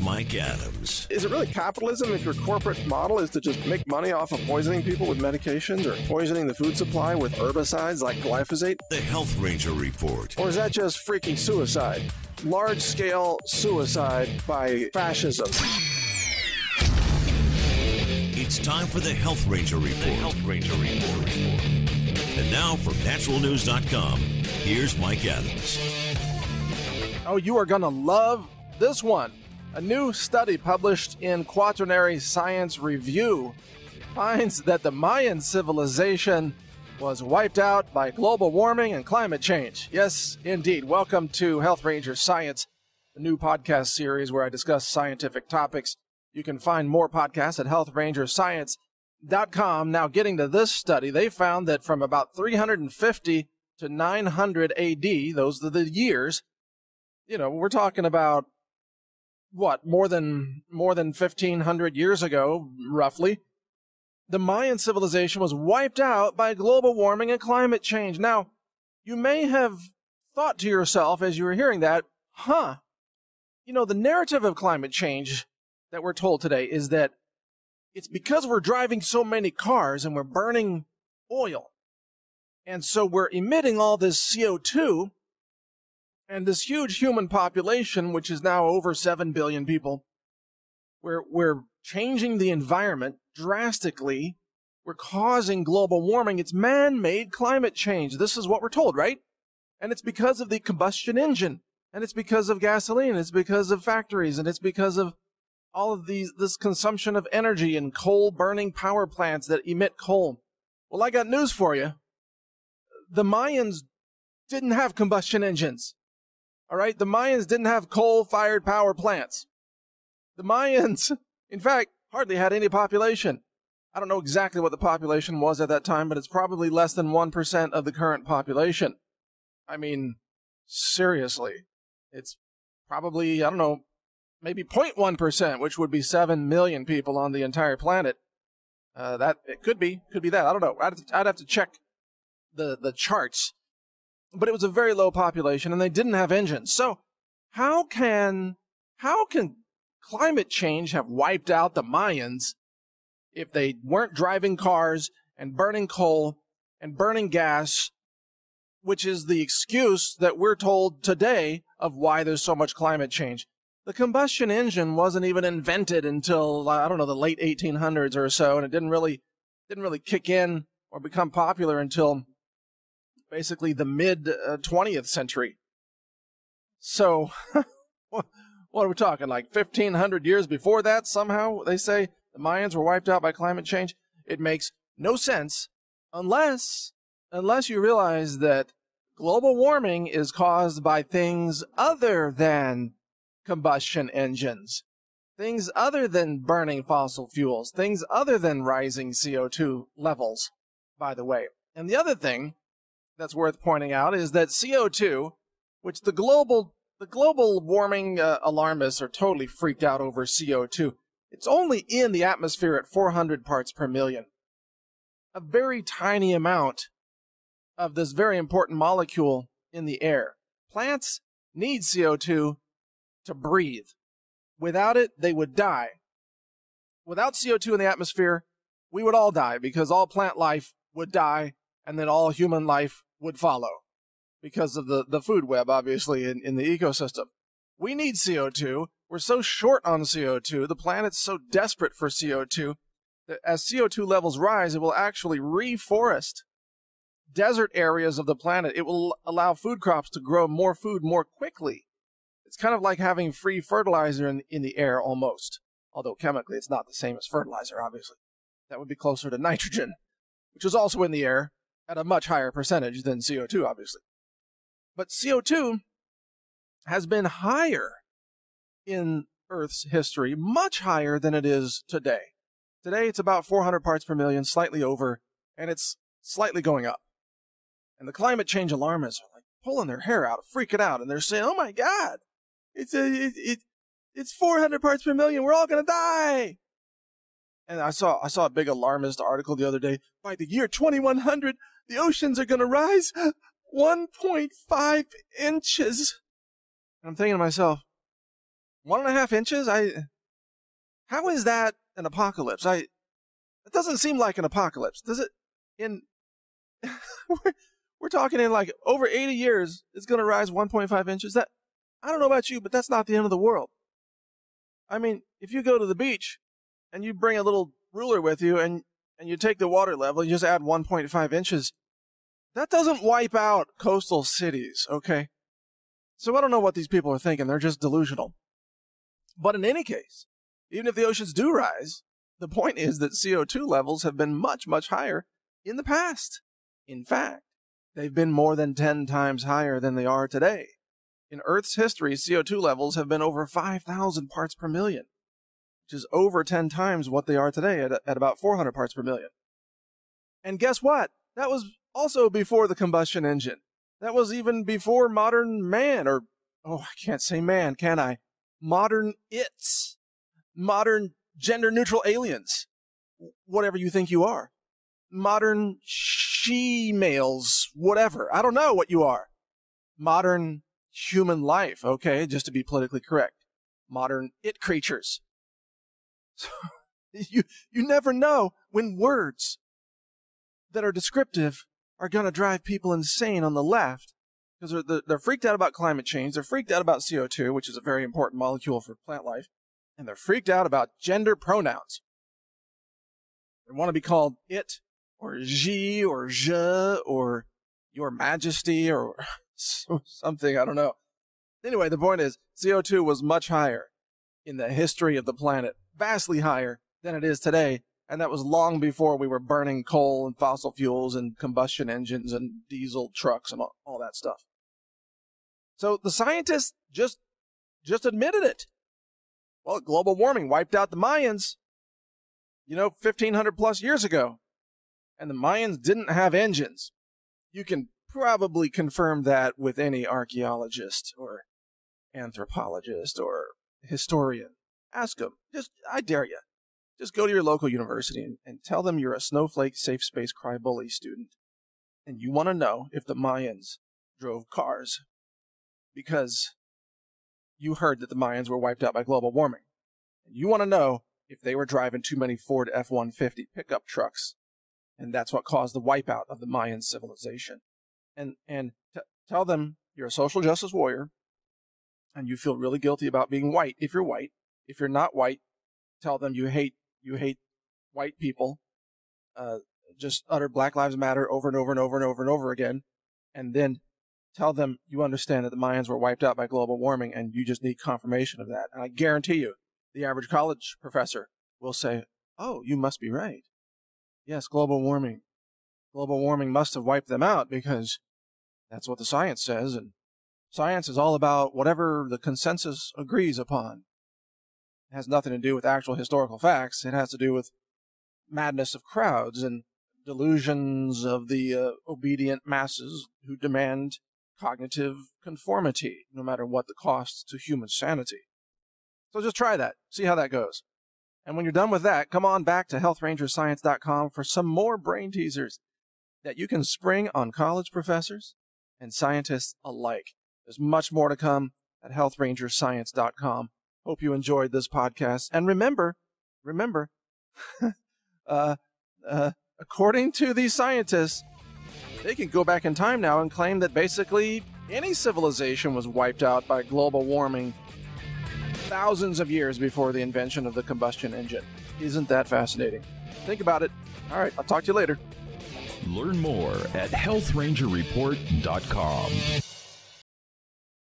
Mike Adams. Is it really capitalism if your corporate model is to just make money off of poisoning people with medications or poisoning the food supply with herbicides like glyphosate? The Health Ranger Report. Or is that just freaking suicide? Large-scale suicide by fascism. It's time for the Health Ranger Report. The Health Ranger Report. And now from naturalnews.com, here's Mike Adams. Oh, you are going to love this one. A new study published in Quaternary Science Review finds that the Mayan civilization was wiped out by global warming and climate change. Yes, indeed. Welcome to Health Ranger Science, a new podcast series where I discuss scientific topics. You can find more podcasts at healthrangerscience.com. Now, getting to this study, they found that from about 350 to 900 AD, those are the years, we're talking about, more than 1,500 years ago, roughly, the Mayan civilization was wiped out by global warming and climate change. Now, you may have thought to yourself as you were hearing that, the narrative of climate change that we're told today is that it's because we're driving so many cars and we're burning oil. And so we're emitting all this CO2, and this huge human population, which is now over 7 billion people, we're changing the environment drastically. We're causing global warming. It's man-made climate change. This is what we're told, right? And it's because of the combustion engine, and it's because of gasoline, it's because of factories, and it's because of all of this consumption of energy and coal-burning power plants that emit coal. Well, I got news for you. The Mayans didn't have combustion engines. All right? The Mayans didn't have coal-fired power plants. The Mayans, in fact, hardly had any population. I don't know exactly what the population was at that time, but it's probably less than 1% of the current population. I mean, seriously. It's probably, maybe 0.1%, which would be 7 million people on the entire planet. It could be that. I don't know. I'd have to check the charts. But it was a very low population, and they didn't have engines. So how can climate change have wiped out the Mayans if they weren't driving cars and burning coal and burning gas, which is the excuse that we're told today of why there's so much climate change? The combustion engine wasn't even invented until, the late 1800s or so, and it didn't really kick in or become popular until basically the mid-20th century. So, what are we talking, like 1,500 years before that somehow, they say the Mayans were wiped out by climate change? It makes no sense unless you realize that global warming is caused by things other than combustion engines, things other than burning fossil fuels, things other than rising CO2 levels, by the way. And the other thing that's worth pointing out is that CO2, which the global warming alarmists are totally freaked out over CO2, it's only in the atmosphere at 400 parts per million. A very tiny amount of this very important molecule in the air. Plants need CO2 to breathe. Without it, they would die. Without CO2 in the atmosphere, we would all die because all plant life would die, and then all human life would follow because of the food web, obviously, in the ecosystem. We need CO2. We're so short on CO2. The planet's so desperate for CO2 that as CO2 levels rise, it will actually reforest desert areas of the planet. It will allow food crops to grow more food more quickly. It's kind of like having free fertilizer in the air almost, although chemically it's not the same as fertilizer, obviously. That would be closer to nitrogen, which is also in the air at a much higher percentage than CO2, obviously. But CO2 has been higher in Earth's history, much higher than it is today. Today it's about 400 parts per million, slightly over, and it's slightly going up. And the climate change alarmists are like pulling their hair out, freaking out, and they're saying, "Oh my God, it's 400 parts per million. We're all gonna die." And I saw a big alarmist article the other day. By the year 2100, the oceans are gonna rise 1.5 inches. And I'm thinking to myself, 1.5 inches? How is that an apocalypse? It doesn't seem like an apocalypse, does it? We're talking in like over 80 years, it's going to rise 1.5 inches. That, I don't know about you, but that's not the end of the world. I mean, if you go to the beach and you bring a little ruler with you and you take the water level, you just add 1.5 inches, that doesn't wipe out coastal cities, okay? So I don't know what these people are thinking. They're just delusional. But in any case, even if the oceans do rise, the point is that CO2 levels have been much, much higher in the past. In fact, they've been more than 10 times higher than they are today. In Earth's history, CO2 levels have been over 5,000 parts per million, which is over 10 times what they are today at about 400 parts per million. And guess what? That was also before the combustion engine. That was even before modern man, or, oh, I can't say man, can I? Modern its. Modern gender-neutral aliens. Whatever you think you are. Modern she-males, whatever. I don't know what you are. Modern human life, okay, just to be politically correct. Modern it creatures. So, you never know when words that are descriptive are going to drive people insane on the left, because they're freaked out about climate change, they're freaked out about CO2, which is a very important molecule for plant life, and they're freaked out about gender pronouns. They want to be called it, or je, or je, or your majesty, or something, I don't know. Anyway, the point is, CO2 was much higher in the history of the planet, vastly higher than it is today, and that was long before we were burning coal and fossil fuels and combustion engines and diesel trucks and all that stuff. So the scientists just admitted it. Well, global warming wiped out the Mayans, 1,500 plus years ago. And the Mayans didn't have engines. You can probably confirm that with any archaeologist or anthropologist or historian. Ask them. I dare you. Just go to your local university and tell them you're a Snowflake Safe Space Cry Bully student. And you want to know if the Mayans drove cars. Because you heard that the Mayans were wiped out by global warming. And you want to know if they were driving too many Ford F-150 pickup trucks. And that's what caused the wipeout of the Mayan civilization. And tell them you're a social justice warrior and you feel really guilty about being white if you're white. If you're not white, tell them you hate white people. Just utter Black Lives Matter over and over and over and over and over again. And then tell them you understand that the Mayans were wiped out by global warming and you just need confirmation of that. And I guarantee you, the average college professor will say, oh, you must be right. Yes, global warming. Global warming must have wiped them out because that's what the science says. And science is all about whatever the consensus agrees upon. It has nothing to do with actual historical facts. It has to do with madness of crowds and delusions of the obedient masses who demand cognitive conformity, no matter what the cost to human sanity. So just try that. See how that goes. And when you're done with that, come on back to healthrangerscience.com for some more brain teasers that you can spring on college professors and scientists alike. There's much more to come at healthrangerscience.com. Hope you enjoyed this podcast. And remember, according to these scientists, they can go back in time now and claim that basically any civilization was wiped out by global warming thousands of years before the invention of the combustion engine. Isn't that fascinating? Think about it. All right, I'll talk to you later. Learn more at healthrangerreport.com.